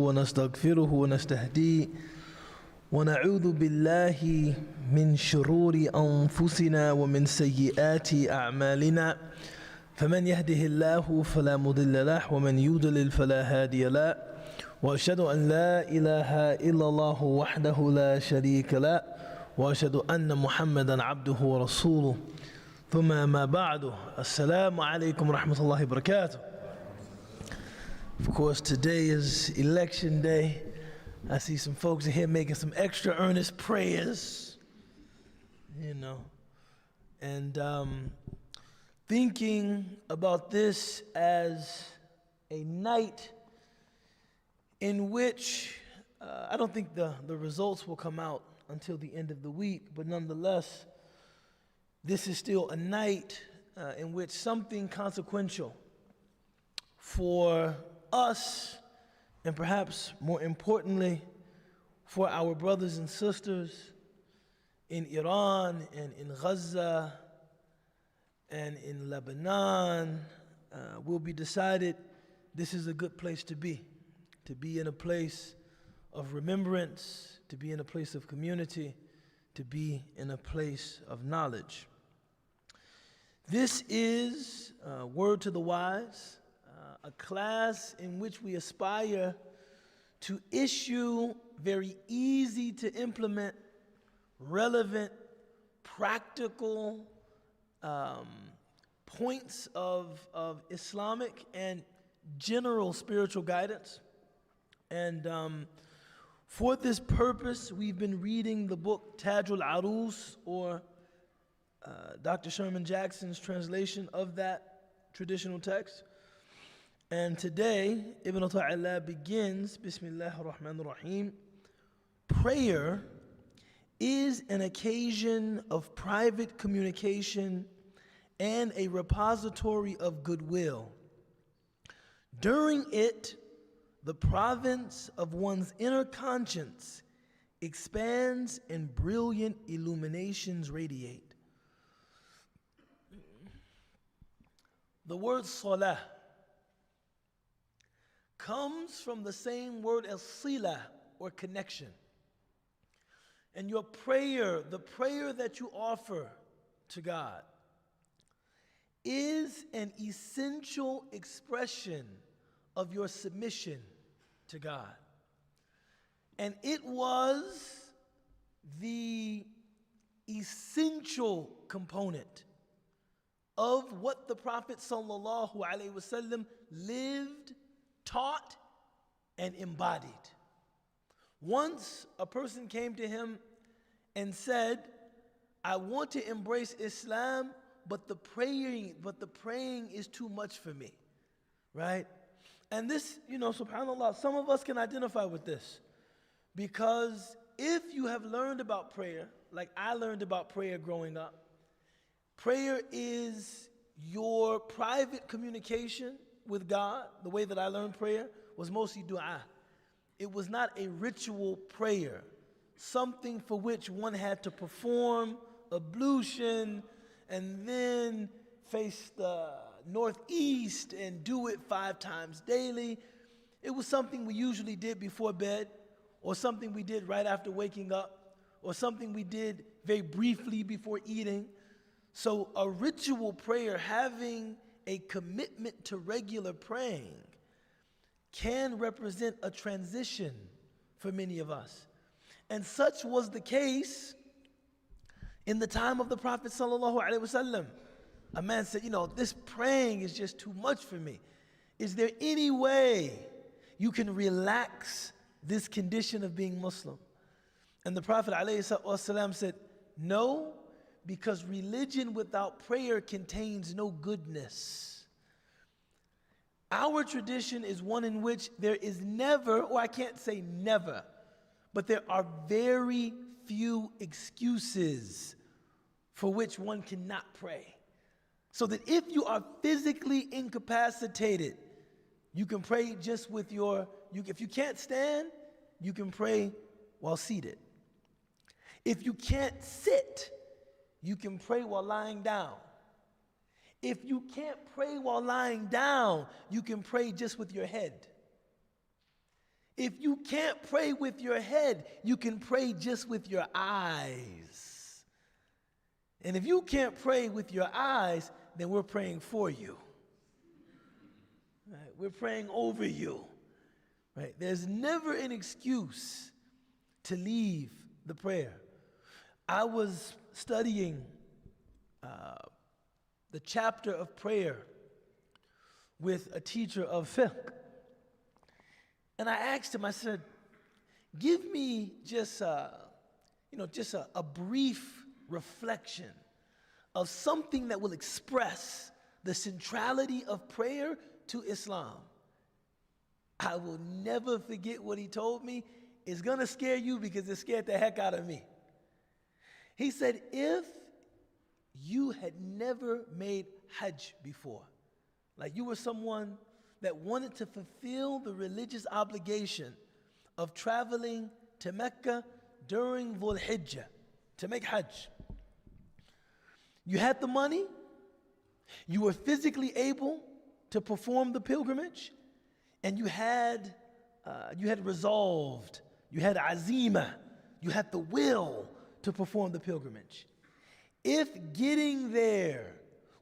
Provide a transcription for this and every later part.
ونستغفره ونستهديه ونعوذ بالله من شرور أنفسنا ومن سيئات أعمالنا فمن يهده الله فلا مضل له ومن يضلل فلا هادي له وأشهد أن لا إله إلا الله وحده لا شريك له وأشهد أن محمدا عبده ورسوله ثم ما بعد السلام عليكم ورحمة الله وبركاته. Of course, today is election day. I see some folks in here making some extra earnest prayers, and thinking about this as a night in which I don't think the results will come out until the end of the week, but nonetheless, this is still a night in which something consequential for us, and perhaps more importantly, for our brothers and sisters in Iran and in Gaza and in Lebanon will be decided. This is a good place to be in a place of remembrance, to be in a place of community, to be in a place of knowledge. This is Word to the Wise, a class in which we aspire to issue very easy to implement, relevant, practical points of Islamic and general spiritual guidance. And for this purpose, we've been reading the book Tajul Arus, or Dr. Sherman Jackson's translation of that traditional text. And today, Ibn Ata'illah begins, Bismillah ar-Rahman ar-Rahim, prayer is an occasion of private communication and a repository of goodwill. During it, the province of one's inner conscience expands and brilliant illuminations radiate. The word salah comes from the same word as sila, or connection. And your prayer, the prayer that you offer to God, is an essential expression of your submission to God. And it was the essential component of what the Prophet sallallahu alaihi wasallam lived, taught, and embodied. Once a person came to him and said, I want to embrace Islam, but the praying is too much for me, right? And this, subhanAllah, some of us can identify with this, because if you have learned about prayer, like I learned about prayer growing up, prayer is your private communication with God. The way that I learned prayer was mostly dua. It was not a ritual prayer, something for which one had to perform ablution and then face the northeast and do it 5 times daily. It was something we usually did before bed, or something we did right after waking up, or something we did very briefly before eating. So a ritual prayer, having a commitment to regular praying, can represent a transition for many of us. And such was the case in the time of the Prophet sallallahu alaihi wasallam. A man said, this praying is just too much for me. Is there any way you can relax this condition of being Muslim? And the Prophet ﷺ said, no, because religion without prayer contains no goodness. Our tradition is one in which there is never, or I can't say never, but there are very few excuses for which one cannot pray. So that if you are physically incapacitated, you can pray just with if you can't stand, you can pray while seated. If you can't sit, you can pray while lying down. If you can't pray while lying down, you can pray just with your head. If you can't pray with your head, you can pray just with your eyes. And if you can't pray with your eyes, then we're praying for you. Right? We're praying over you. Right? There's never an excuse to leave the prayer. I was studying the chapter of prayer with a teacher of fiqh. And I asked him, I said, give me just a brief reflection of something that will express the centrality of prayer to Islam. I will never forget what he told me. It's going to scare you because it scared the heck out of me. He said, if you had never made Hajj before, like you were someone that wanted to fulfill the religious obligation of traveling to Mecca during Dhul Hijjah to make Hajj. You had the money, you were physically able to perform the pilgrimage, and you had resolved, you had azima, you had the will to perform the pilgrimage. If getting there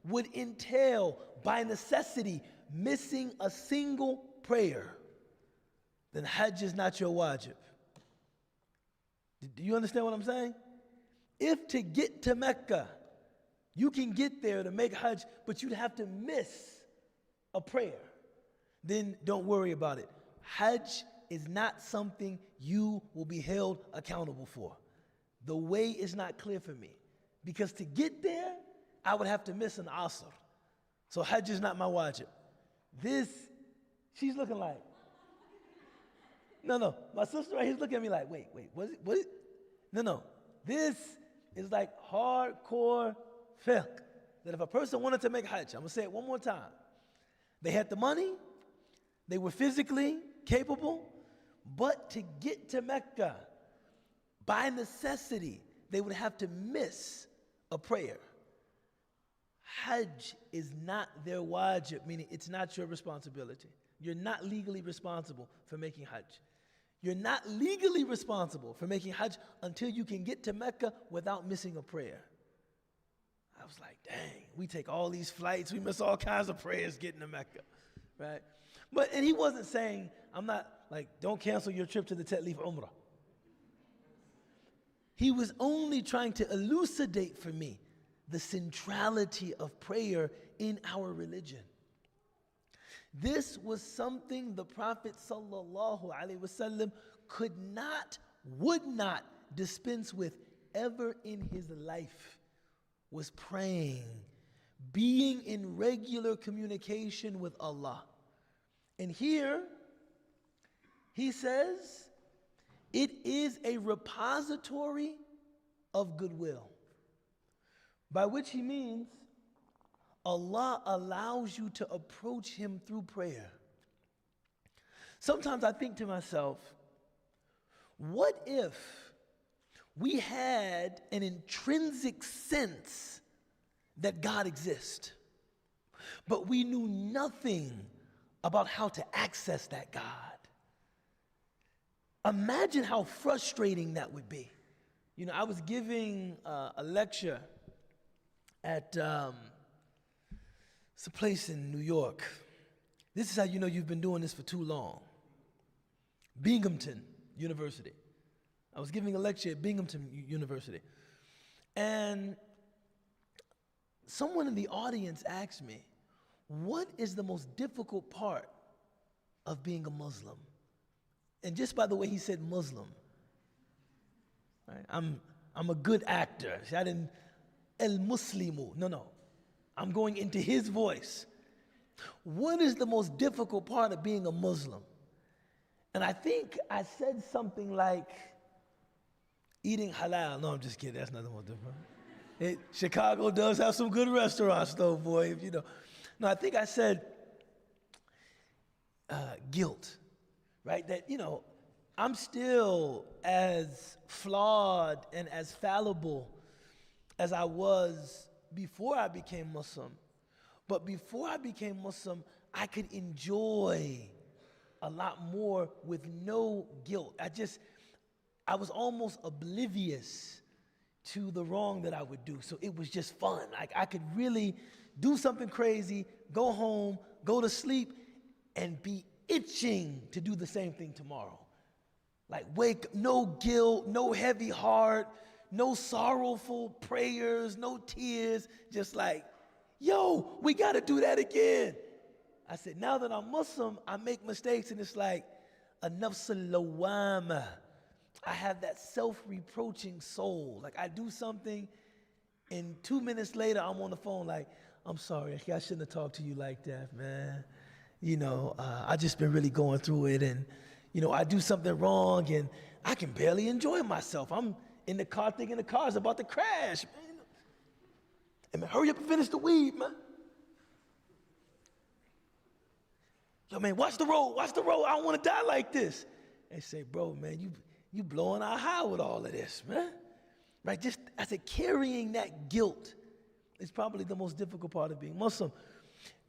would entail, by necessity, missing a single prayer, then Hajj is not your wajib. Do you understand what I'm saying? If to get to Mecca, you can get there to make Hajj, but you'd have to miss a prayer, then don't worry about it. Hajj is not something you will be held accountable for. The way is not clear for me. Because to get there, I would have to miss an asr. So Hajj is not my wajib. She's looking like, no, my sister right here's looking at me like, wait, what? No, this is like hardcore fiqh. That if a person wanted to make Hajj, I'm gonna say it one more time. They had the money, they were physically capable, but to get to Mecca, by necessity, they would have to miss a prayer. Hajj is not their wajib, meaning it's not your responsibility. You're not legally responsible for making Hajj. You're not legally responsible for making Hajj until you can get to Mecca without missing a prayer. I was like, dang, we take all these flights, we miss all kinds of prayers getting to Mecca, right? And he wasn't saying, I'm not like, don't cancel your trip to the Tatlif Umrah. He was only trying to elucidate for me the centrality of prayer in our religion. This was something the Prophet ﷺ would not dispense with ever in his life, was praying, being in regular communication with Allah. And here, he says, it is a repository of goodwill. By which he means Allah allows you to approach him through prayer. Sometimes I think to myself, what if we had an intrinsic sense that God exists, but we knew nothing about how to access that God? Imagine how frustrating that would be. You know, I was giving a lecture at it's a place in New York. This is how you know you've been doing this for too long. Binghamton University. I was giving a lecture at Binghamton University. And someone in the audience asked me, what is the most difficult part of being a Muslim? And just by the way he said Muslim, right? I'm a good actor. See, I didn't, el-Muslimu. No. I'm going into his voice. What is the most difficult part of being a Muslim? And I think I said something like eating halal. No, I'm just kidding. That's not the most difficult. Chicago does have some good restaurants, though, boy. If you know. No, I think I said guilt, right? That, you know, I'm still as flawed and as fallible as I was before I became Muslim. But before I became Muslim, I could enjoy a lot more with no guilt. I was almost oblivious to the wrong that I would do. So it was just fun. Like I could really do something crazy, go home, go to sleep, and be itching to do the same thing tomorrow. Like wake, no guilt, no heavy heart, no sorrowful prayers, no tears, just like, yo, we gotta do that again. I said, now that I'm Muslim, I make mistakes and it's like a nafs al-lawwama. I have that self-reproaching soul. Like I do something and 2 minutes later I'm on the phone like, I'm sorry, I shouldn't have talked to you like that, man. I just been really going through it and, I do something wrong and I can barely enjoy myself. I'm in the car thinking the car's about to crash, man. And man, hurry up and finish the weed, man. Yo, man, watch the road. I don't want to die like this. They say, bro, man, you blowing our high with all of this, man. Right? Just, I said, carrying that guilt is probably the most difficult part of being Muslim.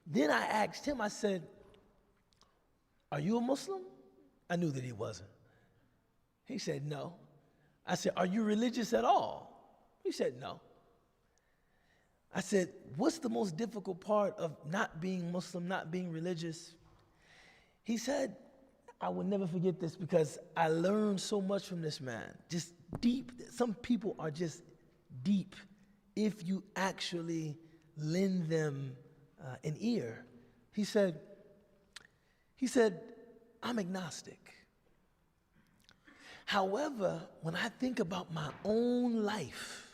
Then I asked him, I said, are you a Muslim? I knew that he wasn't. He said, no. I said, are you religious at all? He said, no. I said, what's the most difficult part of not being Muslim, not being religious? He said, I will never forget this because I learned so much from this man. Just deep. Some people are just deep if you actually lend them an ear. He said, I'm agnostic. However, when I think about my own life,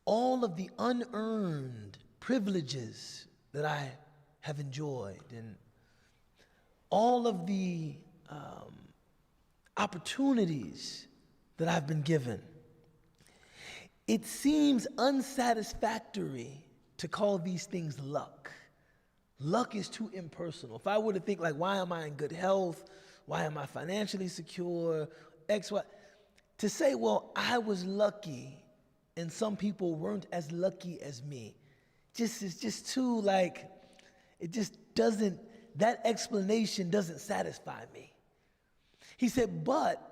all of the unearned privileges that I have enjoyed and all of the opportunities that I've been given, it seems unsatisfactory to call these things luck. Luck is too impersonal. If I were to think like, why am I in good health? Why am I financially secure? X, Y. To say, well, I was lucky and some people weren't as lucky as me, it's just too like, it just doesn't, that explanation doesn't satisfy me. He said, but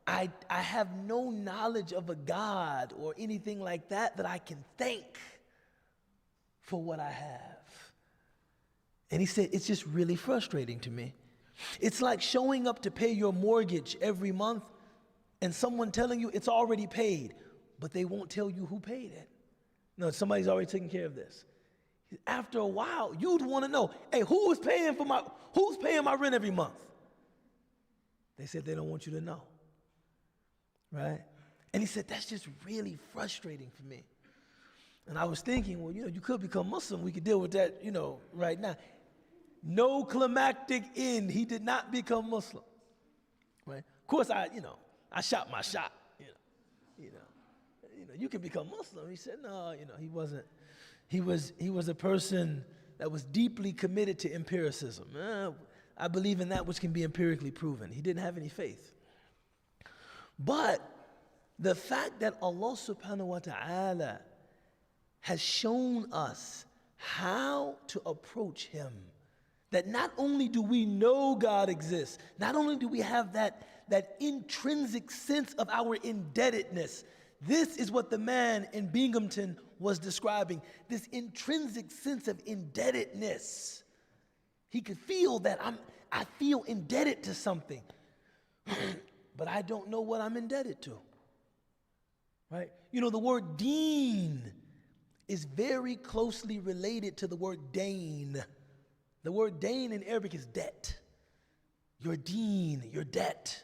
I have no knowledge of a God or anything like that I can thank for what I have. And he said, it's just really frustrating to me. It's like showing up to pay your mortgage every month and someone telling you it's already paid, but they won't tell you who paid it. No, somebody's already taking care of this. After a while, you'd want to know, hey, who's paying my rent every month? They said they don't want you to know, right? And he said, that's just really frustrating for me. And I was thinking, well, you could become Muslim. We could deal with that, right now. No climactic end. He did not become Muslim, right? Of course, I shot my shot. You can become Muslim. He said, no, he wasn't. He was a person that was deeply committed to empiricism. I believe in that which can be empirically proven. He didn't have any faith. But the fact that Allah subhanahu wa ta'ala has shown us how to approach him, that not only do we know God exists, not only do we have that intrinsic sense of our indebtedness. This is what the man in Binghamton was describing, this intrinsic sense of indebtedness. He could feel that I feel indebted to something, but I don't know what I'm indebted to, right? The word deen is very closely related to the word dain. The word dain in Arabic is debt. Your deen, your debt.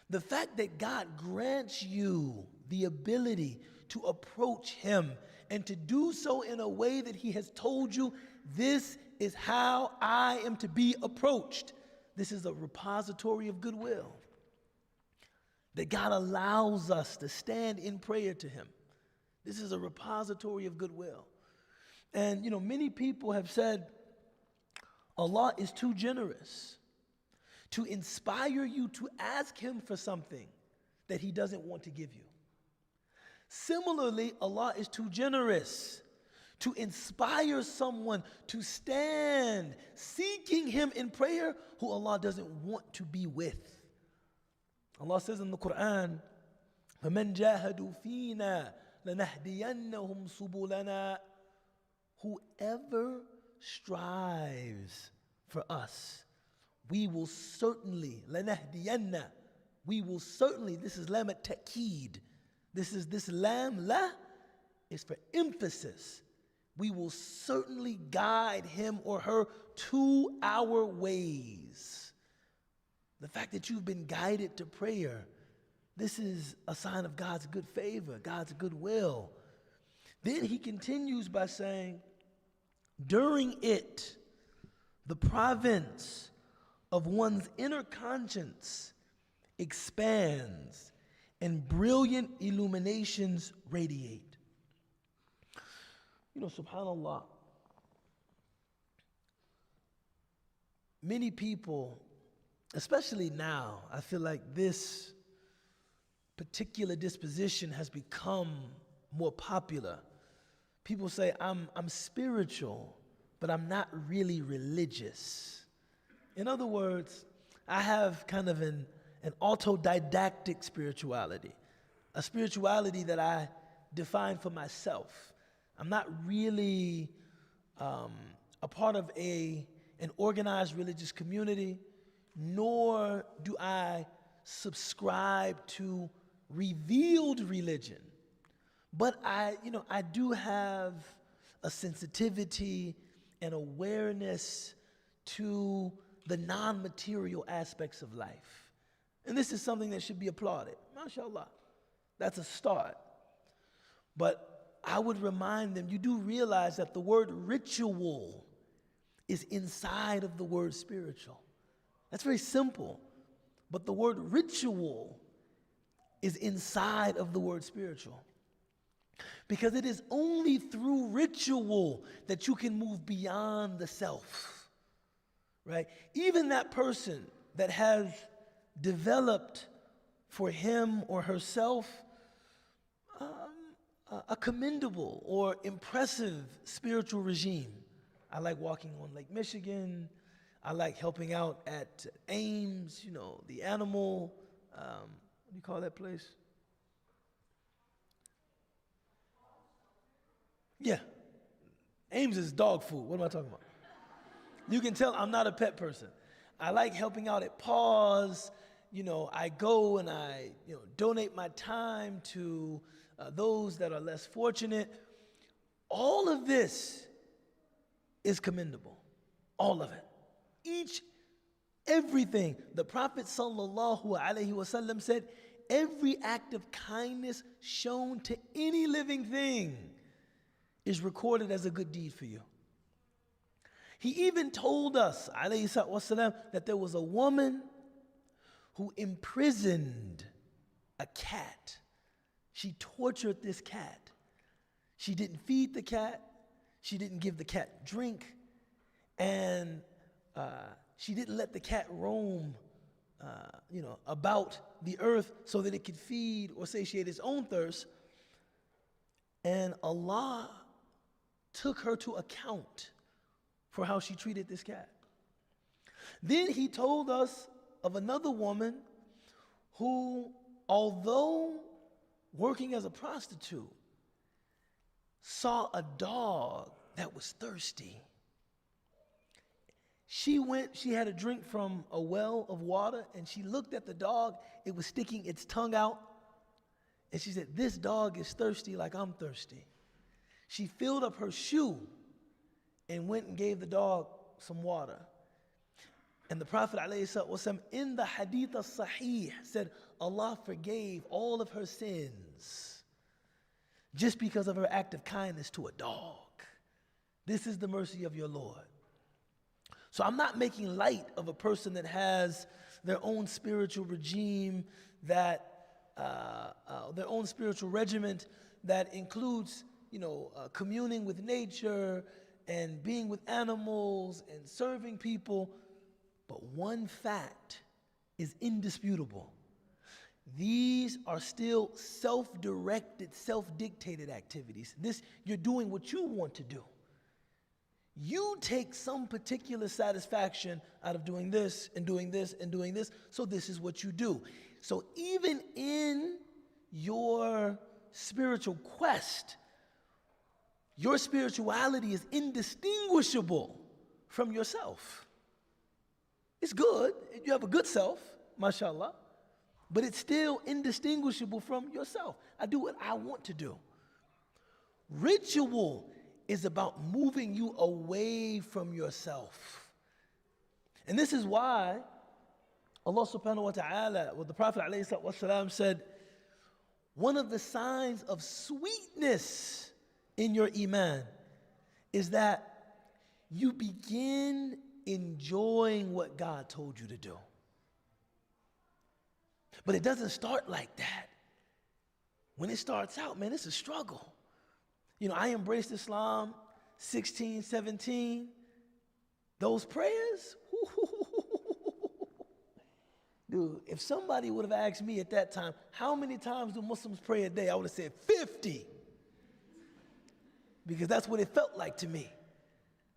The fact that God grants you the ability to approach him and to do so in a way that he has told you, this is how I am to be approached. This is a repository of goodwill. That God allows us to stand in prayer to him. This is a repository of goodwill. And many people have said Allah is too generous to inspire you to ask him for something that he doesn't want to give you. Similarly, Allah is too generous to inspire someone to stand seeking him in prayer who Allah doesn't want to be with. Allah says in the Quran, فَمَنْ جَاهَدُوا فِينَا لَنَهْدِيَنَّهُمْ سُبُلَنَا. Whoever strives for us, we will certainly, لَنَهْدِيَنَّ, we will certainly, this is lam at ta'keed. This lam, la, is for emphasis. We will certainly guide him or her to our ways. The fact that you've been guided to prayer, this is a sign of God's good favor, God's goodwill. Then he continues by saying, during it, the province of one's inner conscience expands and brilliant illuminations radiate. You know, subhanAllah, many people, especially now, I feel like this particular disposition has become more popular. People say, I'm spiritual, but I'm not really religious. In other words, I have kind of an autodidactic spirituality, a spirituality that I define for myself. I'm not really a part of an organized religious community, nor do I subscribe to revealed religion. But I do have a sensitivity and awareness to the non-material aspects of life. And this is something that should be applauded. MashaAllah. That's a start. But I would remind them, you do realize that the word ritual is inside of the word spiritual. That's very simple. But the word ritual is inside of the word spiritual. Because it is only through ritual that you can move beyond the self. Right? Even that person that has developed for him or herself a commendable or impressive spiritual regime. I like walking on Lake Michigan. I like helping out at Ames, the animal, what do you call that place? Yeah, Ames is dog food. What am I talking about? You can tell I'm not a pet person. I like helping out at Paws. I go and I donate my time to those that are less fortunate. All of this is commendable. All of it. Everything. The Prophet sallallahu alaihi wasallam said, every act of kindness shown to any living thing is recorded as a good deed for you. He even told us, alayhi wasallam, that there was a woman who imprisoned a cat. She tortured this cat. She didn't feed the cat. She didn't give the cat drink. And she didn't let the cat roam about the earth so that it could feed or satiate its own thirst. And Allah took her to account for how she treated this cat. Then he told us of another woman who, although working as a prostitute, saw a dog that was thirsty. She had a drink from a well of water, and she looked at the dog. It was sticking its tongue out. And she said, this dog is thirsty like I'm thirsty. She filled up her shoe and went and gave the dog some water. And the Prophet ﷺ, in the Hadith al-Sahih, said Allah forgave all of her sins just because of her act of kindness to a dog. This is the mercy of your Lord. So I'm not making light of a person that has their own spiritual regime, their own spiritual regiment that includes, communing with nature and being with animals and serving people. But one fact is indisputable. These are still self-directed, self-dictated activities. This, you're doing what you want to do. You take some particular satisfaction out of doing this and doing this and doing this, so this is what you do. So even in your spiritual quest, your spirituality is indistinguishable from yourself. It's good. You have a good self, mashallah, but it's still indistinguishable from yourself. I do what I want to do. Ritual is about moving you away from yourself. And this is why Allah subhanahu wa ta'ala, the Prophet ﷺ said, one of the signs of sweetness in your iman is that you begin enjoying what God told you to do. But it doesn't start like that. When it starts out, man, it's a struggle. You know, I embraced Islam 16, 17. Those prayers, dude, if somebody would have asked me at that time, how many times do Muslims pray a day? I would have said 50. Because that's what it felt like to me.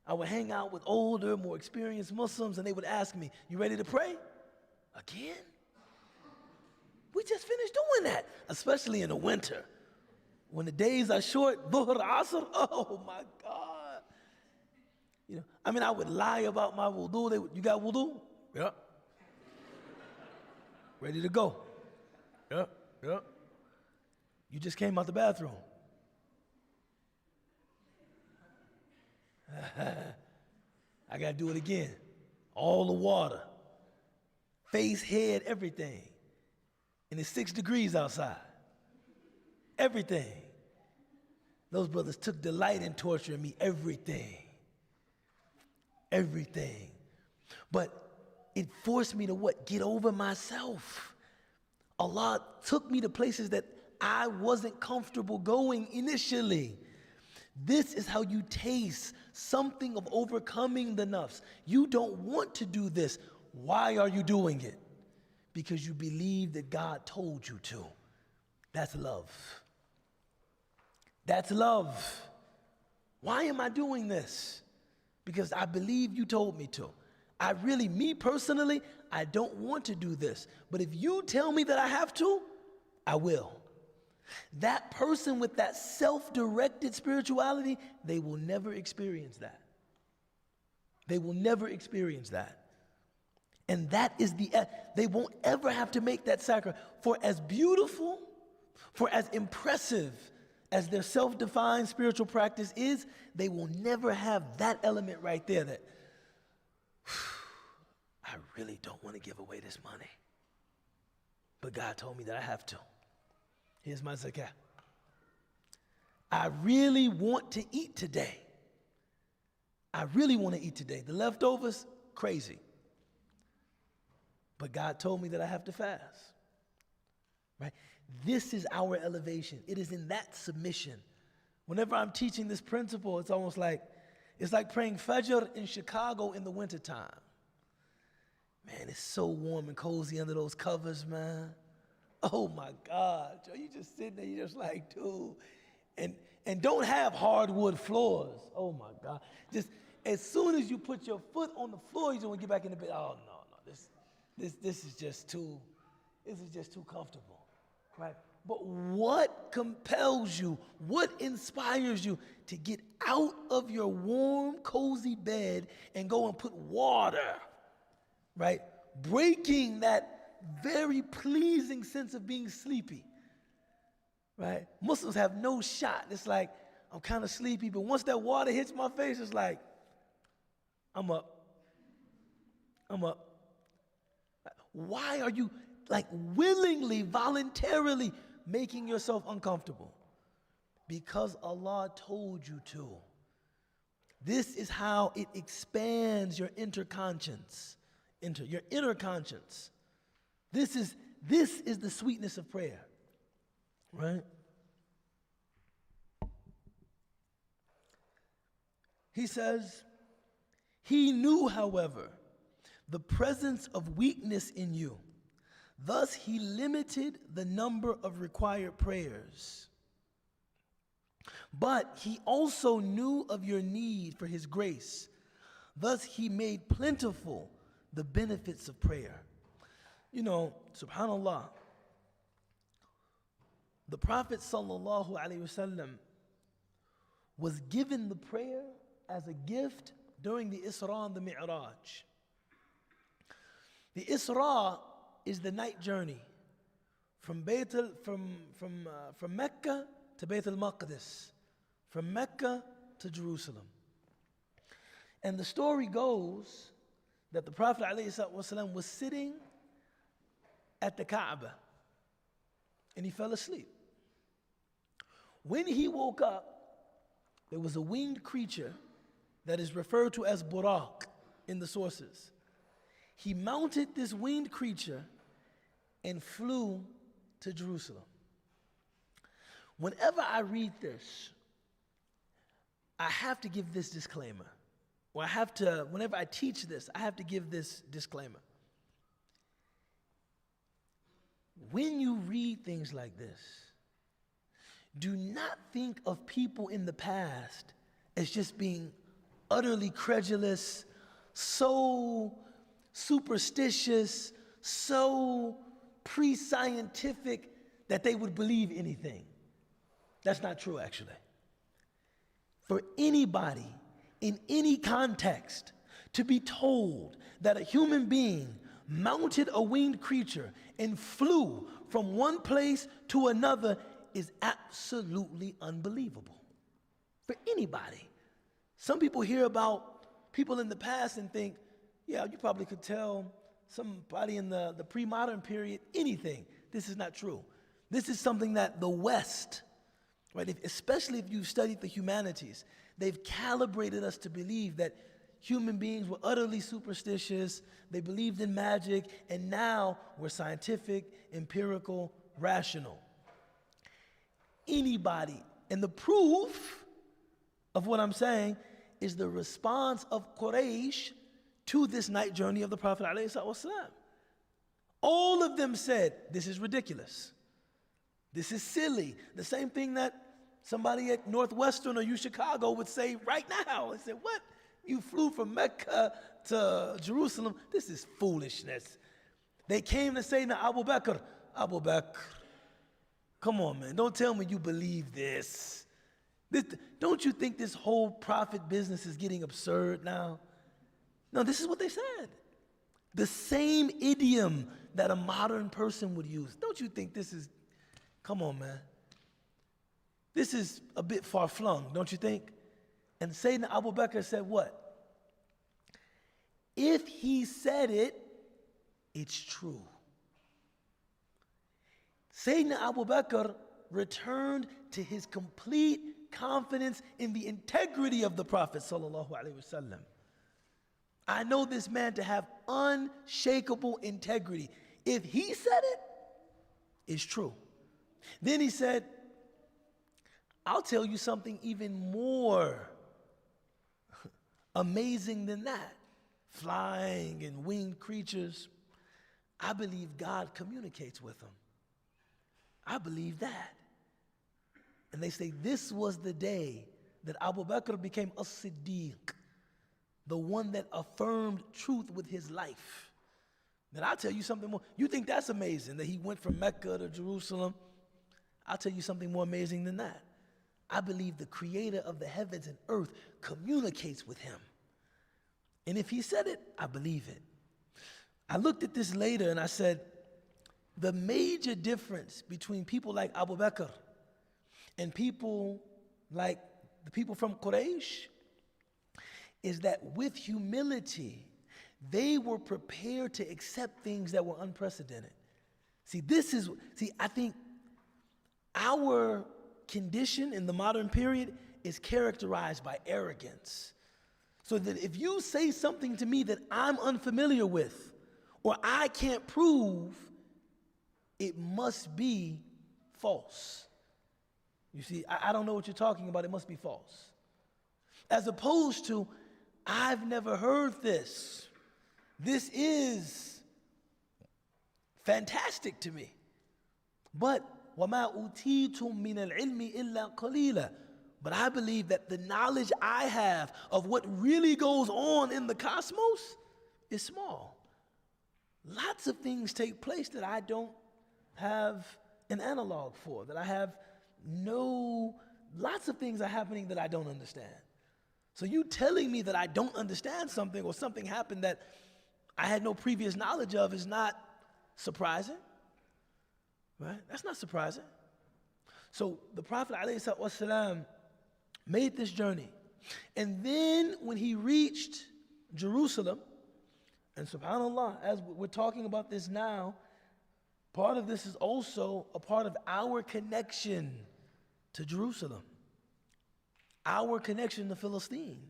I would hang out with older, more experienced Muslims, and they would ask me, you ready to pray? Again? We just finished doing that, especially in the winter. When the days are short, dhuhr, asr, oh my God. You know, I mean, I would lie about my wudu. You got wudu? Yeah. Ready to go? Yeah, yeah. You just came out the bathroom. I got to do it again. All the water, face, head, everything. And it's 6 degrees outside. Everything. Those brothers took delight in torturing me. Everything. Everything. But it forced me to what? Get over myself. Allah took me to places that I wasn't comfortable going initially. This is how you taste something of overcoming the nafs. You don't want to do this. Why are you doing it? Because you believe that God told you to. That's love. That's love. Why am I doing this? Because I believe you told me to. Me personally, I don't want to do this. But if you tell me that I have to, I will. That person with that self-directed spirituality, they will never experience that. They will never experience that. And that is they won't ever have to make that sacrifice. For as beautiful, for as impressive as their self-defined spiritual practice is, they will never have that element right there that, I really don't want to give away this money. But God told me that I have to. Here's my zakah. I really want to eat today. I really want to eat today. The leftovers, crazy. But God told me that I have to fast. Right? This is our elevation. It is in that submission. Whenever I'm teaching this principle, it's almost like, it's like praying Fajr in Chicago in the wintertime. Man, it's so warm and cozy under those covers, man. Oh my God, Joe, you just sitting there, you just like, dude. And don't have hardwood floors. Oh my God. Just as soon as you put your foot on the floor, you just want to get back in the bed. Oh no, this is just too comfortable. Right? But what compels you? What inspires you to get out of your warm, cozy bed and go and put water, right? Breaking that very pleasing sense of being sleepy, right? Muslims have no shot. It's like, I'm kind of sleepy, but once that water hits my face, it's like, I'm up. Why are you like willingly, voluntarily making yourself uncomfortable? Because Allah told you to. This is how it expands your inner conscience. Your inner conscience. This is the sweetness of prayer, right? He says, he knew, however, the presence of weakness in you, Thus he limited the number of required prayers. But he also knew of your need for his grace. Thus he made plentiful the benefits of prayer. You know, subhanAllah, the Prophet sallallahu alaihi wasallam was given the prayer as a gift during the Isra and the Mi'raj. The Isra is the night journey from Mecca to Bayt al-Maqdis, from Mecca to Jerusalem. And the story goes that the Prophet ﷺ was sitting at the Kaaba and he fell asleep. When he woke up, there was a winged creature that is referred to as Buraq in the sources. He mounted this winged creature and flew to Jerusalem. Whenever I read this, I have to give this disclaimer. Or whenever I teach this, I have to give this disclaimer. When you read things like this, do not think of people in the past as just being utterly credulous, so superstitious, so pre-scientific that they would believe anything. That's not true, actually. For anybody in any context to be told that a human being mounted a winged creature and flew from one place to another is absolutely unbelievable. For anybody. Some people hear about people in the past and think, yeah, you probably could tell somebody in the pre-modern period anything. This is not true. This is something that the West, right, especially if you've studied the humanities, they've calibrated us to believe that human beings were utterly superstitious, they believed in magic, and now we're scientific, empirical, rational. Anybody, and the proof of what I'm saying is the response of Quraysh to this night journey of the Prophet ﷺ. All of them said, this is ridiculous. This is silly. The same thing that somebody at Northwestern or UChicago would say right now. They said, what? You flew from Mecca to Jerusalem? This is foolishness. They came to say to Abu Bakr, come on, man, don't tell me you believe this. Don't you think this whole prophet business is getting absurd now? No, this is what they said. The same idiom that a modern person would use. Don't you think this is, come on, man. This is a bit far-flung, don't you think? And Sayyidina Abu Bakr said what? If he said it, it's true. Sayyidina Abu Bakr returned to his complete confidence in the integrity of the Prophet sallallahu alaihi wasallam. I know this man to have unshakable integrity. If he said it, it's true. Then he said, I'll tell you something even more amazing than that. Flying and winged creatures. I believe God communicates with them. I believe that. And they say this was the day that Abu Bakr became a Siddiq, the one that affirmed truth with his life. Then I'll tell you something more. You think that's amazing that he went from Mecca to Jerusalem? I'll tell you something more amazing than that. I believe the creator of the heavens and earth communicates with him. And if he said it, I believe it. I looked at this later and I said, the major difference between people like Abu Bakr and people like the people from Quraysh is that with humility, they were prepared to accept things that were unprecedented. I think our condition in the modern period is characterized by arrogance. So that if you say something to me that I'm unfamiliar with or I can't prove, it must be false. You see, I don't know what you're talking about, it must be false. As opposed to, I've never heard this. This is fantastic to me. But وَمَا أُوتِيتُم مِّنَ الْعِلْمِ إِلَّا قَلِيلًا. But I believe that the knowledge I have of what really goes on in the cosmos is small. Lots of things take place that I don't have an analog for, that I have lots of things are happening that I don't understand. So you telling me that I don't understand something or something happened that I had no previous knowledge of is not surprising, right? That's not surprising. So the Prophet ﷺ made this journey. And then when he reached Jerusalem, and subhanAllah, as we're talking about this now, part of this is also a part of our connection to Jerusalem, our connection to Palestine,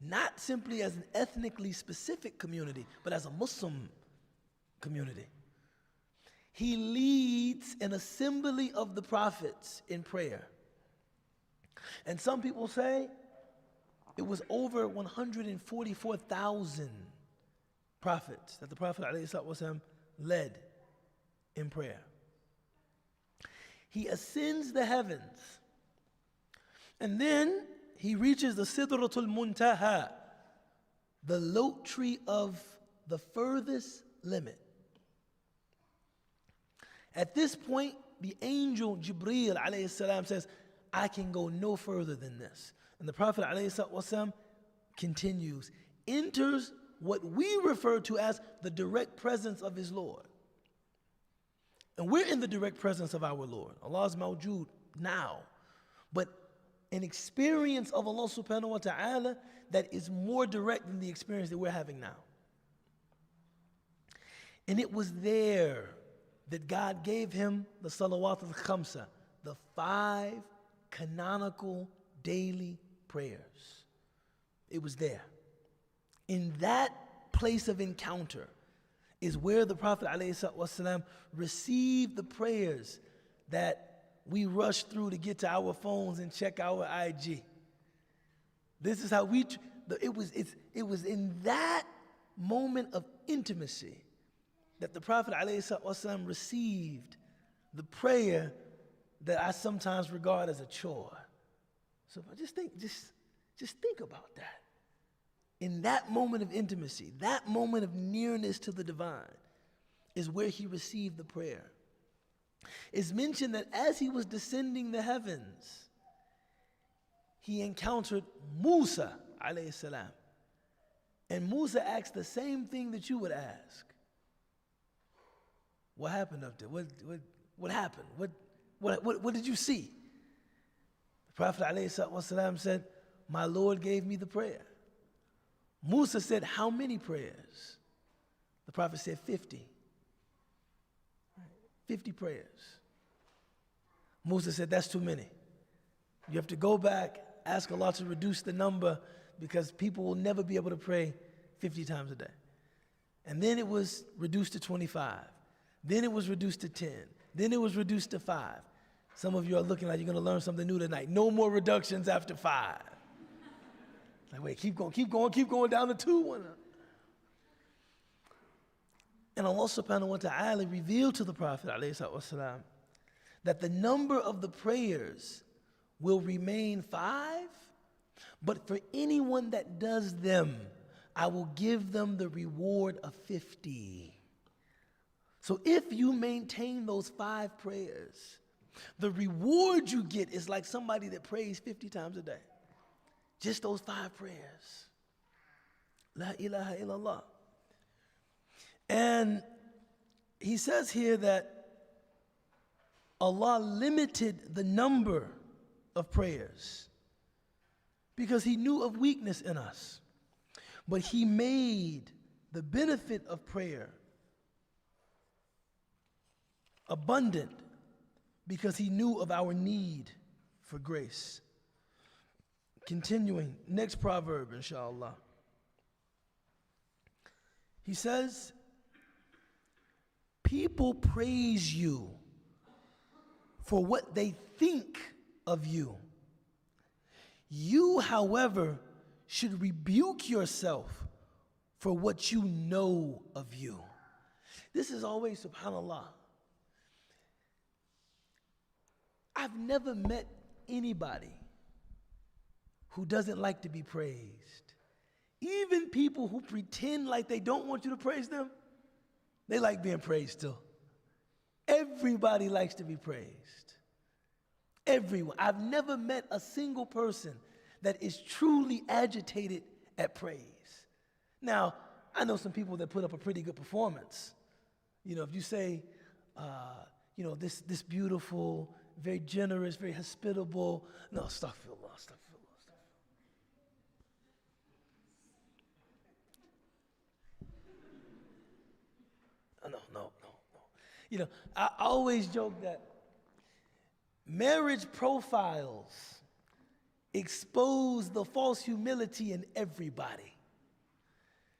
not simply as an ethnically specific community, but as a Muslim community. He leads an assembly of the prophets in prayer. And some people say it was over 144,000 prophets that the Prophet ﷺ led in prayer. He ascends the heavens, and then he reaches the Sidratul Muntaha, the lote tree of the furthest limit. At this point, the angel Jibreel ﷺ says, I can go no further than this. And the Prophet ﷺ continues, enters what we refer to as the direct presence of his Lord. And we're in the direct presence of our Lord. Allah is mawjood now. But an experience of Allah subhanahu wa ta'ala that is more direct than the experience that we're having now. And it was there that God gave him the salawat al-khamsa, the 5 canonical daily prayers. It was there. In that place of encounter is where the Prophet ﷺ received the prayers that we rush through to get to our phones and check our IG. This is how it was in that moment of intimacy that the Prophet ﷺ received the prayer that I sometimes regard as a chore. So just think about that. In that moment of intimacy, that moment of nearness to the divine, is where he received the prayer. It's mentioned that as he was descending the heavens, he encountered Musa alayhi salam. And Musa asked the same thing that you would ask. What happened up there? What happened? What did you see? The Prophet ﷺ said, my Lord gave me the prayer. Musa said, how many prayers? The Prophet said 50. 50 prayers. Musa said, that's too many. You have to go back, ask Allah to reduce the number, because people will never be able to pray 50 times a day. And then it was reduced to 25. Then it was reduced to 10. Then it was reduced to 5. Some of you are looking like you're going to learn something new tonight. No more reductions after 5. Like, wait, keep going down to 2. And Allah subhanahu wa ta'ala revealed to the Prophet ﷺ that the number of the prayers will remain 5, but for anyone that does them, I will give them the reward of 50. So if you maintain those 5 prayers, the reward you get is like somebody that prays 50 times a day. Just those 5 prayers. La ilaha illallah. And he says here that Allah limited the number of prayers because he knew of weakness in us. But he made the benefit of prayer abundant because he knew of our need for grace. Continuing, next proverb, inshallah. He says, people praise you for what they think of you. You, however, should rebuke yourself for what you know of you. This is always, subhanAllah. I've never met anybody who doesn't like to be praised. Even people who pretend like they don't want you to praise them, they like being praised too. Everybody likes to be praised. Everyone. I've never met a single person that is truly agitated at praise. Now, I know some people that put up a pretty good performance. You know, if you say, this beautiful, very generous, very hospitable, no, astaghfirullah, astaghfirullah, astaghfirullah. No. You know, I always joke that marriage profiles expose the false humility in everybody.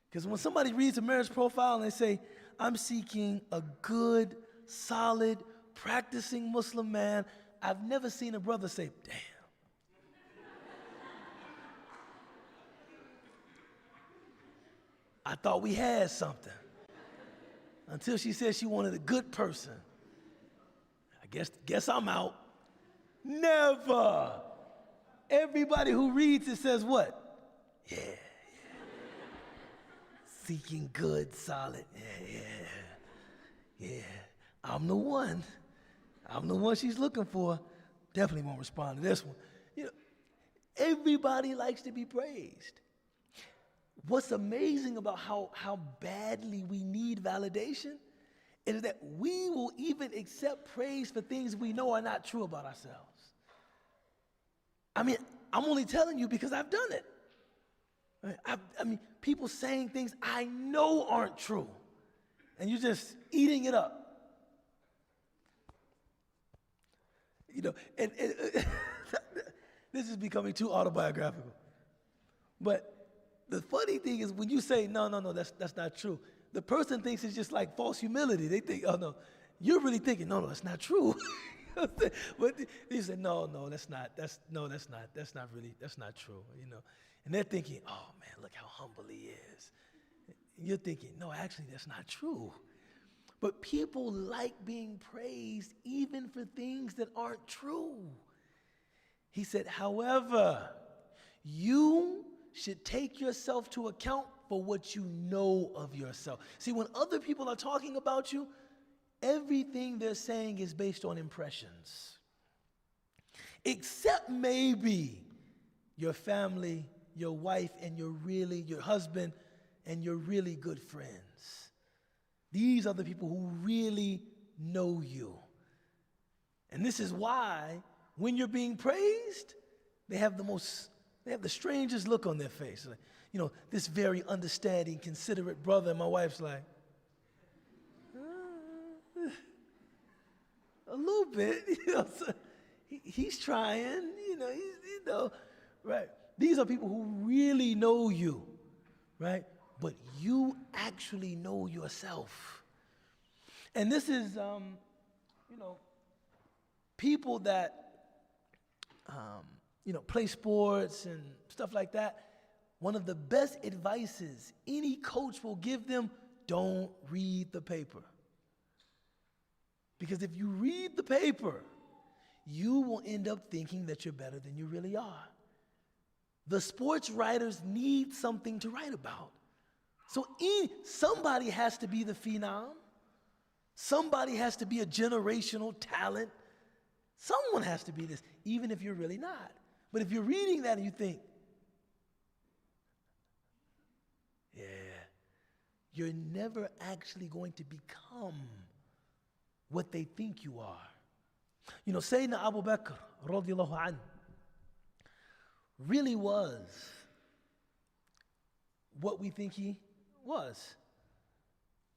Because when somebody reads a marriage profile and they say, I'm seeking a good, solid, practicing Muslim man, I've never seen a brother say, damn. I thought we had something. Until she said she wanted a good person. I guess I'm out. Never. Everybody who reads it says what? Yeah. Seeking good, solid. Yeah. I'm the one. I'm the one she's looking for. Definitely won't respond to this one. You know, everybody likes to be praised. What's amazing about how badly we need validation is that we will even accept praise for things we know are not true about ourselves. I mean, I'm only telling you because I've done it. Right? I mean, people saying things I know aren't true, and you're just eating it up. You know, and this is becoming too autobiographical. But the funny thing is when you say, no, that's not true, the person thinks it's just like false humility. They think, oh, no, you're really thinking, no, that's not true. But you say, no, that's not true, you know. And they're thinking, oh, man, look how humble he is. And you're thinking, no, actually, that's not true. But people like being praised even for things that aren't true. He said, however, you should take yourself to account for what you know of yourself. See, when other people are talking about you, everything they're saying is based on impressions. Except maybe your family, your wife, and your husband, and your really good friends. These are the people who really know you. And this is why when you're being praised, they have the strangest look on their face. Like, you know, this very understanding, considerate brother, and my wife's like, a little bit, you know, so he's trying, right? These are people who really know you, right? But you actually know yourself. And this is, people that, play sports and stuff like that. One of the best advices any coach will give them, don't read the paper. Because if you read the paper, you will end up thinking that you're better than you really are. The sports writers need something to write about. So somebody has to be the phenom. Somebody has to be a generational talent. Someone has to be this, even if you're really not. But if you're reading that and you think, yeah, you're never actually going to become what they think you are. You know, Sayyidina Abu Bakr, radiallahu anhu, really was what we think he was.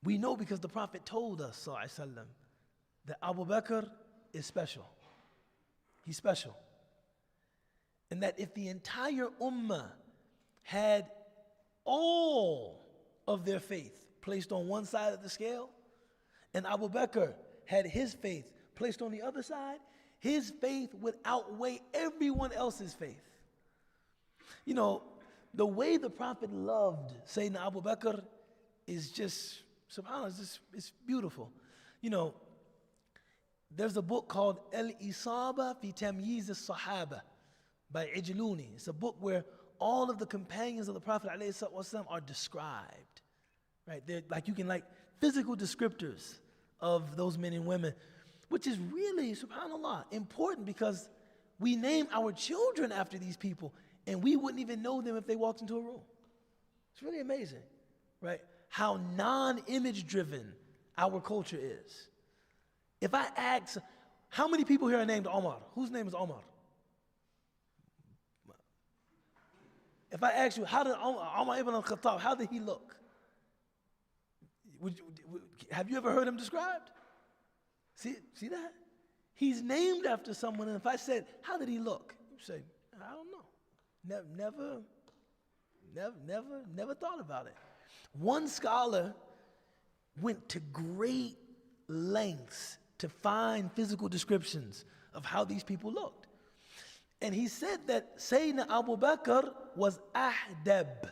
We know because the Prophet told us, sallallahu alaihi wasallam, that Abu Bakr is special. He's special. And that if the entire ummah had all of their faith placed on one side of the scale, and Abu Bakr had his faith placed on the other side, his faith would outweigh everyone else's faith. You know, the way the Prophet loved Sayyidina Abu Bakr is just subhanAllah, it's beautiful. You know, there's a book called Al-Isaba fi Tamyiz al-Sahaba by Ijluni. It's a book where all of the companions of the Prophet ﷺ are described. Right? They're like, you can like physical descriptors of those men and women, which is really, subhanAllah, important because we name our children after these people and we wouldn't even know them if they walked into a room. It's really amazing, right? How non-image driven our culture is. If I ask, how many people here are named Omar? Whose name is Omar? If I ask you, how did Omar ibn al-Khattab, how did he look? Have you ever heard him described? See that? He's named after someone, and if I said, how did he look? You say, I don't know. Never thought about it. One scholar went to great lengths to find physical descriptions of how these people looked. And he said that Sayyidina Abu Bakr was ahdab,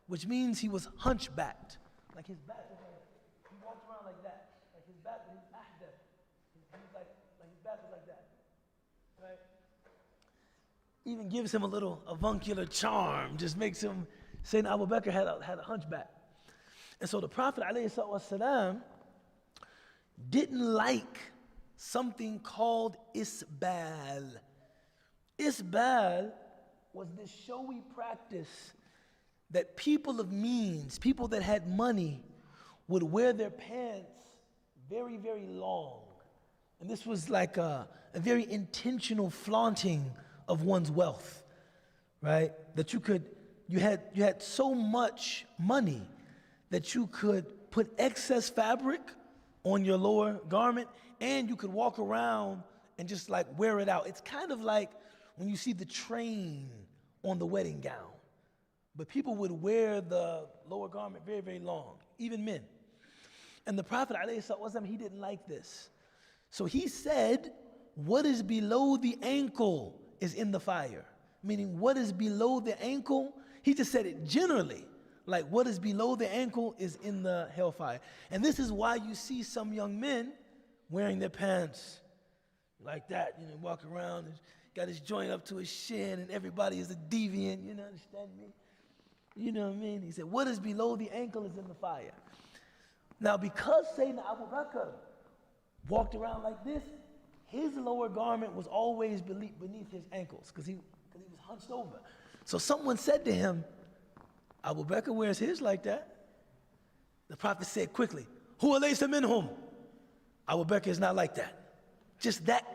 which means he was hunchbacked. Like his back was like, he walked around like that. Like his back was ahdab. Like his back was like that. Right? Even gives him a little avuncular charm, just makes him, Sayyidina Abu Bakr had a hunchback. And so the Prophet ﷺ didn't like something called isbal. Isbal was this showy practice that people of means, people that had money, would wear their pants very, very long. And this was like a very intentional flaunting of one's wealth, right? That you had so much money that you could put excess fabric on your lower garment and you could walk around and just like wear it out. It's kind of like when you see the train on the wedding gown. But people would wear the lower garment very, very long, even men. And the Prophet ﷺ, he didn't like this. So he said, what is below the ankle is in the fire. Meaning what is below the ankle, he just said it generally. Like what is below the ankle is in the hellfire. And this is why you see some young men wearing their pants like that, walk around and got his joint up to his shin and everybody is a deviant, understand me? You know what I mean? He said, what is below the ankle is in the fire. Now, because Sayyidina Abu Bakr walked around like this, his lower garment was always beneath his ankles because he was hunched over. So someone said to him, Abu Bakr wears his like that. The Prophet said quickly, Huwa laysa minhum. Abu Bakr is not like that. Just that,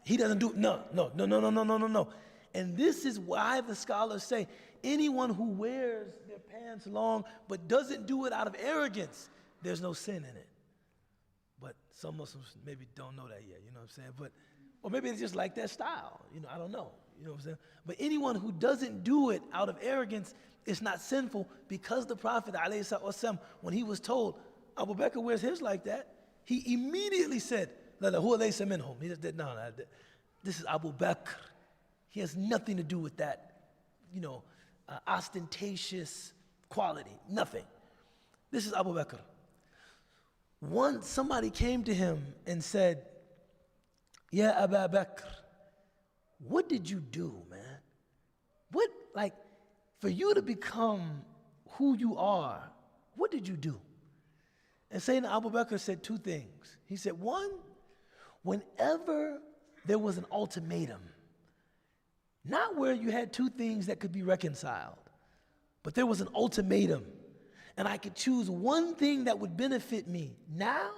he doesn't do, no. And this is why the scholars say, anyone who wears their pants long but doesn't do it out of arrogance, there's no sin in it. But some Muslims maybe don't know that yet, you know what I'm saying? Or maybe they just like that style, I don't know, you know what I'm saying? But anyone who doesn't do it out of arrogance, it's not sinful because the Prophet ﷺ, when he was told, Abu Bakr wears his like that, he immediately said, he just did, no, this is Abu Bakr. He has nothing to do with that, ostentatious quality, nothing. This is Abu Bakr. Once somebody came to him and said, Ya Abu Bakr, what did you do, man? For you to become who you are, what did you do? And Sayyidina Abu Bakr said two things. He said, one, whenever there was an ultimatum, not where you had two things that could be reconciled, but there was an ultimatum, and I could choose one thing that would benefit me now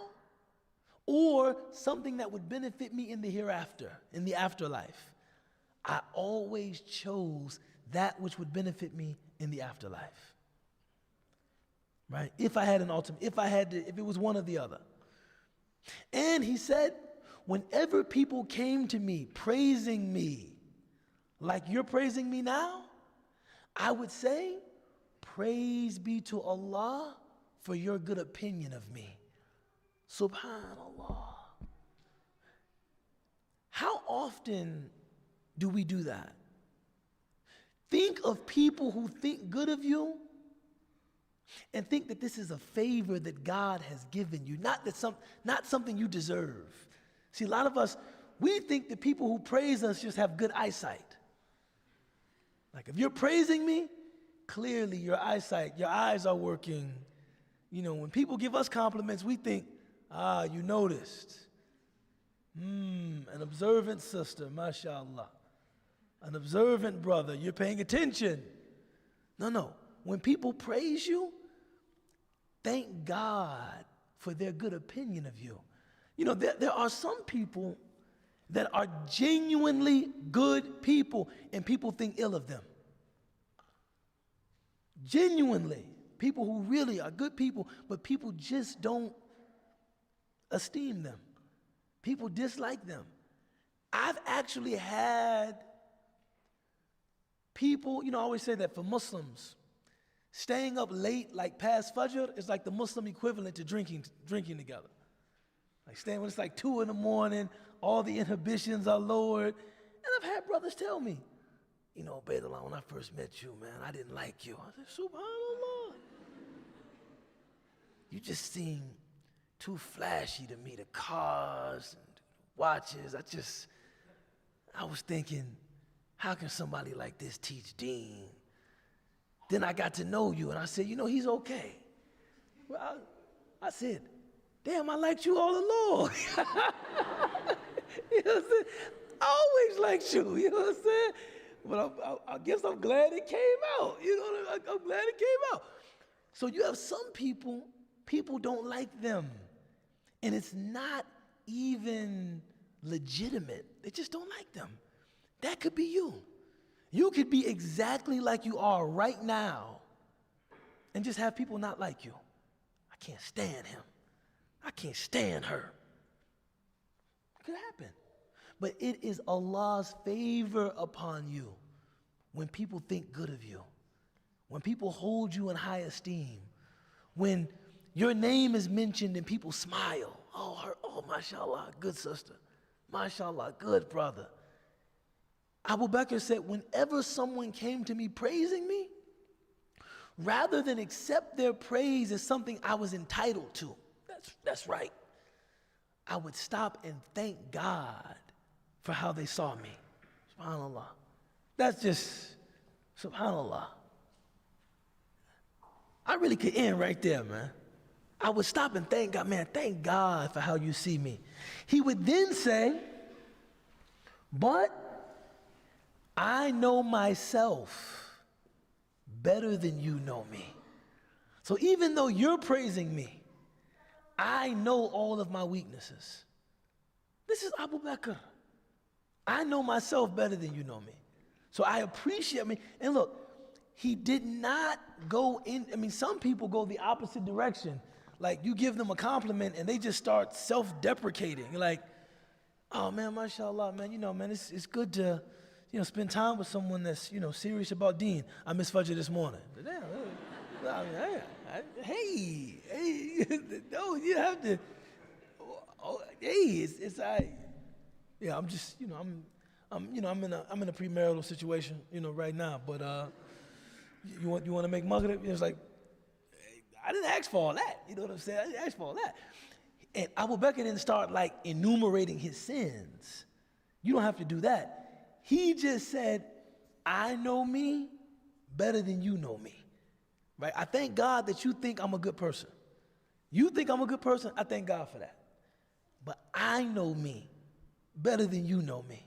or something that would benefit me in the hereafter, in the afterlife. I always chose that which would benefit me in the afterlife. Right? If I had an ultimate, if it was one or the other. And he said, whenever people came to me praising me like you're praising me now, I would say, praise be to Allah for your good opinion of me. Subhanallah. How often do we do that? Think of people who think good of you and think that this is a favor that God has given you, not something you deserve. See, a lot of us, we think that people who praise us just have good eyesight. Like, if you're praising me, clearly your eyesight, your eyes are working. You know, when people give us compliments, we think, you noticed. An observant sister, mashallah. An observant brother, you're paying attention. No. When people praise you, thank God for their good opinion of you. You know, there are some people that are genuinely good people, and people think ill of them. Genuinely, people who really are good people, but people just don't esteem them. People dislike them. I've actually had people, you know, I always say that for Muslims, staying up late, like past Fajr, is like the Muslim equivalent to drinking together. Like staying when it's like 2 in the morning, all the inhibitions are lowered. And I've had brothers tell me, you know, Baydullah, when I first met you, man, I didn't like you. I said, SubhanAllah. You just seem too flashy to me, the cars and watches. I was thinking, how can somebody like this teach deen? Then I got to know you, and I said, you know, he's okay. Well, I said, damn, I liked you all along. You know what I'm saying? I always liked you, you know what I'm saying? But I guess I'm glad it came out. You know what I mean? I'm glad it came out. So you have some people don't like them. And it's not even legitimate. They just don't like them. That could be you. You could be exactly like you are right now and just have people not like you. I can't stand him. I can't stand her. It could happen. But it is Allah's favor upon you when people think good of you, when people hold you in high esteem, when your name is mentioned and people smile. Oh, mashallah, good sister. Mashallah, good brother. Abu Bakr said, whenever someone came to me praising me, rather than accept their praise as something I was entitled to, that's right, I would stop and thank God for how they saw me. SubhanAllah. That's just, SubhanAllah. I really could end right there, man. I would stop and thank God, man, thank God for how you see me. He would then say, but I know myself better than you know me. So even though you're praising me, I know all of my weaknesses. This is Abu Bakr. I know myself better than you know me. So I appreciate me. And look, he did not go in, some people go the opposite direction. Like you give them a compliment and they just start self-deprecating. You're like, oh man, mashallah, man, you know, man, it's good to, you know, spend time with someone that's, you know, serious about deen. I missed Fajr this morning. Hey, no, you have to, it's yeah, I'm just, you know, I'm in a premarital situation, you know, right now, but you want to make Maghrib? It's like, I didn't ask for all that, you know what I'm saying? I didn't ask for all that. And Abu Bakr didn't start like enumerating his sins. You don't have to do that. He just said, I know me better than you know me, right? I thank God that you think I'm a good person. You think I'm a good person, I thank God for that. But I know me better than you know me.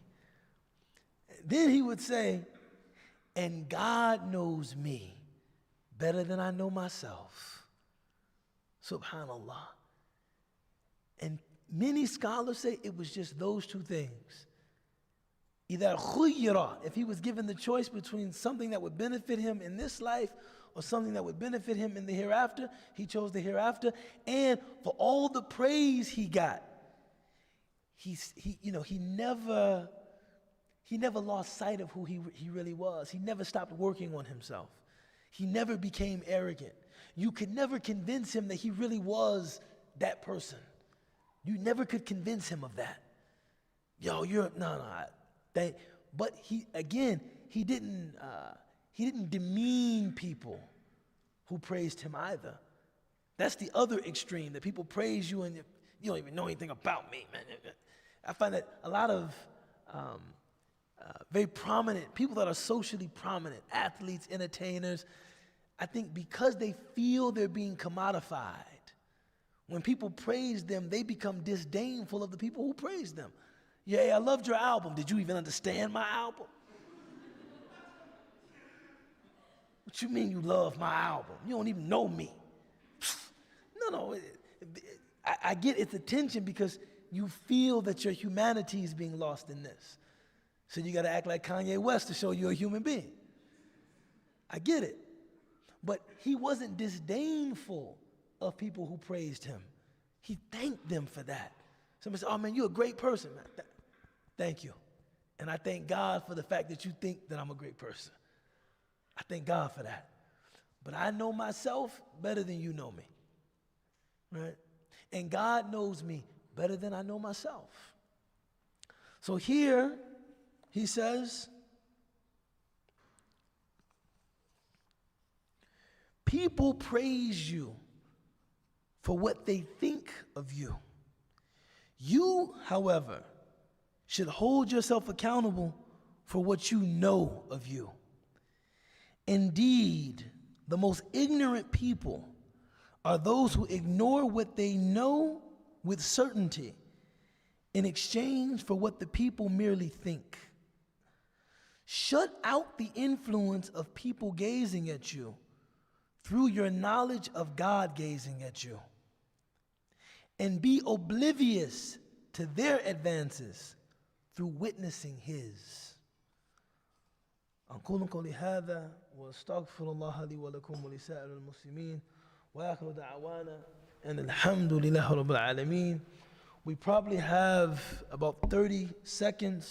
Then he would say, and God knows me better than I know myself. Subhanallah. And many scholars say it was just those two things. Either khuyira, if he was given the choice between something that would benefit him in this life or something that would benefit him in the hereafter, he chose the hereafter. And for all the praise he got, he never lost sight of who he really was. He never stopped working on himself. He never became arrogant. You could never convince him that he really was that person. You never could convince him of that. Yo, but he didn't demean people who praised him either. That's the other extreme, that people praise you and you don't even know anything about me, man. I find that a lot of very prominent, people that are socially prominent, athletes, entertainers, I think because they feel they're being commodified, when people praise them, they become disdainful of the people who praise them. Yeah, I loved your album. Did you even understand my album? What you mean you love my album? You don't even know me. No. I get its attention because you feel that your humanity is being lost in this. So you got to act like Kanye West to show you're a human being. I get it. But he wasn't disdainful of people who praised him. He thanked them for that. Somebody said, oh man, you're a great person, man. Thank you. And I thank God for the fact that you think that I'm a great person. I thank God for that. But I know myself better than you know me, right? And God knows me better than I know myself. So here, he says, people praise you for what they think of you. You, however, should hold yourself accountable for what you know of you. Indeed, the most ignorant people are those who ignore what they know with certainty in exchange for what the people merely think. Shut out the influence of people gazing at you through your knowledge of God gazing at you, and be oblivious to their advances through witnessing His. أقول قولي هذا وأستغفر الله لي ولكم ولسائر المسلمين وآخر دعوانا and الحمد لله رب العالمين. We probably have about 30 seconds